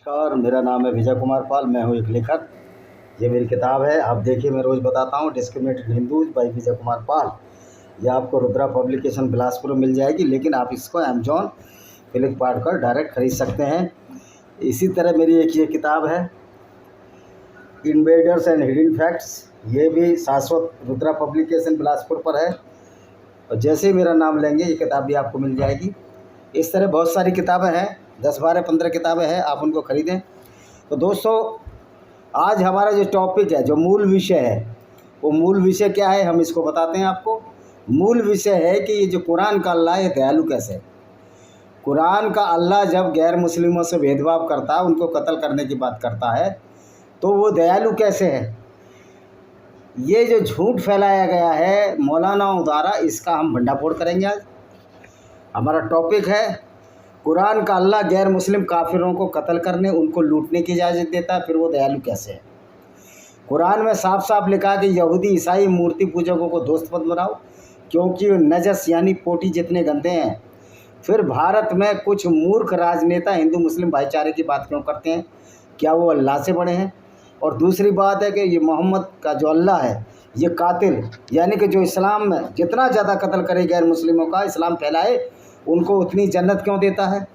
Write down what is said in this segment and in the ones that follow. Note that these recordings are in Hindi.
नमस्कार, मेरा नाम है विजय कुमार पाल। मैं हूँ एक लेखक। ये मेरी किताब है। आप देखिए, मैं रोज़ बताता हूँ, discriminated Hindus bye Vijay Kumar Pal. ये आपको रुद्रा पब्लिकेशन बिलासपुर में मिल जाएगी, लेकिन आप इसको अमेजॉन, फ्लिपकार्ट पर डायरेक्ट खरीद सकते हैं। इसी तरह मेरी एक ये किताब है, इन्वेडर्स एंड हिडन फैक्ट्स। ये भी शाश्वत रुद्रा पब्लिकेशन बिलासपुर पर है, और जैसे ही मेरा नाम लेंगे ये किताब भी आपको मिल जाएगी। इस तरह बहुत सारी किताबें हैं, 10, 12, 15 किताबें हैं, आप उनको ख़रीदें। तो दोस्तों, आज हमारा जो टॉपिक है, जो मूल विषय है, वो मूल विषय क्या है हम इसको बताते हैं आपको। मूल विषय है कि ये जो कुरान का अल्लाह है, ये दयालु कैसे है। कुरान का अल्लाह जब गैर मुस्लिमों से भेदभाव करता है, उनको कत्ल करने की बात करता है, तो वो दयालु कैसे है। ये जो झूठ फैलाया गया है मौलानाओं द्वारा, इसका हम भंडाफोड़ करेंगे। आज हमारा टॉपिक है, कुरान का अल्लाह गैर मुस्लिम काफिरों को कत्ल करने, उनको लूटने की इजाज़त देता है, फिर वो दयालु कैसे है। कुरान में साफ साफ लिखा कि यहूदी ईसाई मूर्ति पूजकों को दोस्त मत बनाओ, क्योंकि वो नजस यानी पोटी जितने गंदे हैं। फिर भारत में कुछ मूर्ख राजनेता हिंदू मुस्लिम भाईचारे की बात क्यों करते हैं, क्या वो अल्लाह से बड़े हैं। और दूसरी बात है कि ये मोहम्मद का जो अल्लाह है, ये कातिल, यानी कि जो इस्लाम में जितना ज़्यादा कत्ल करे गैर मुस्लिमों का, इस्लाम फैलाए, उनको उतनी जन्नत क्यों देता है।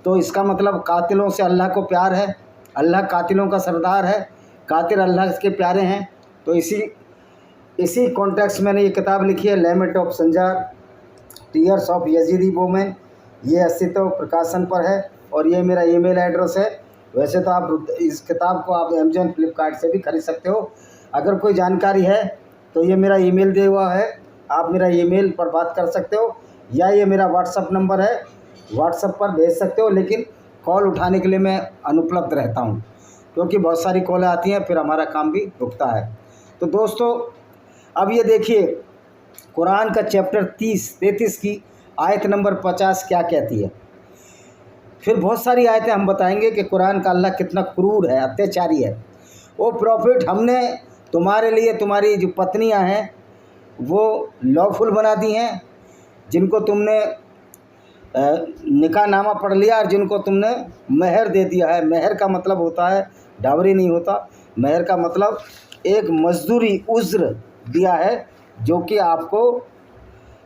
तो इसका मतलब कातिलों से अल्लाह को प्यार है, अल्लाह कातिलों का सरदार है, कातिल अल्लाह के प्यारे हैं। तो इसी कॉन्टेक्स्ट में मैंने ये किताब लिखी है, lament of Sinjar, tears of Yazidi women. ये अस्तित्व प्रकाशन पर है, और ये मेरा ईमेल एड्रेस है। वैसे तो आप इस किताब को आप अमेजॉन, फ्लिपकार्ट से भी खरीद सकते हो। अगर कोई जानकारी है तो ये मेरा ईमेल दिया हुआ है, आप मेरा ईमेल पर बात कर सकते हो, या ये मेरा व्हाट्सअप नंबर है, व्हाट्सअप पर भेज सकते हो। लेकिन कॉल उठाने के लिए मैं अनुपलब्ध रहता हूँ, क्योंकि बहुत सारी कॉलें आती हैं, फिर हमारा काम भी रुकता है। तो दोस्तों, अब ये देखिए, कुरान का चैप्टर 33 की आयत नंबर 50 क्या कहती है। फिर बहुत सारी आयतें हम बताएंगे कि कुरान का अल्लाह कितना क्रूर है, अत्याचारी है। वो प्रॉफिट, हमने तुम्हारे लिए तुम्हारी जो पत्नियां हैं वो लॉफुल बना दी हैं, जिनको तुमने निकाहनामा पढ़ लिया, और जिनको तुमने मेहर दे दिया है। मेहर का मतलब होता है डावरी नहीं होता। मेहर का मतलब एक मजदूरी, उज्र दिया है, जो कि आपको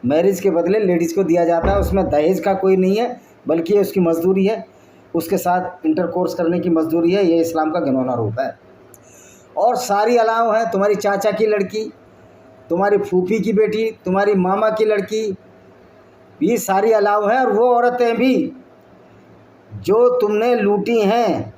मैरिज के बदले लेडीज़ को दिया जाता है। उसमें दहेज का कोई नहीं है, बल्कि ये उसकी मजदूरी है, उसके साथ इंटरकोर्स करने की मजदूरी है। ये इस्लाम का घिनौना रूप है। और सारी अलाव हैं, तुम्हारी चाचा की लड़की, तुम्हारी फूफी की बेटी, तुम्हारी मामा की लड़की, ये सारी अलाव हैं। और वो औरतें भी जो तुमने लूटी हैं,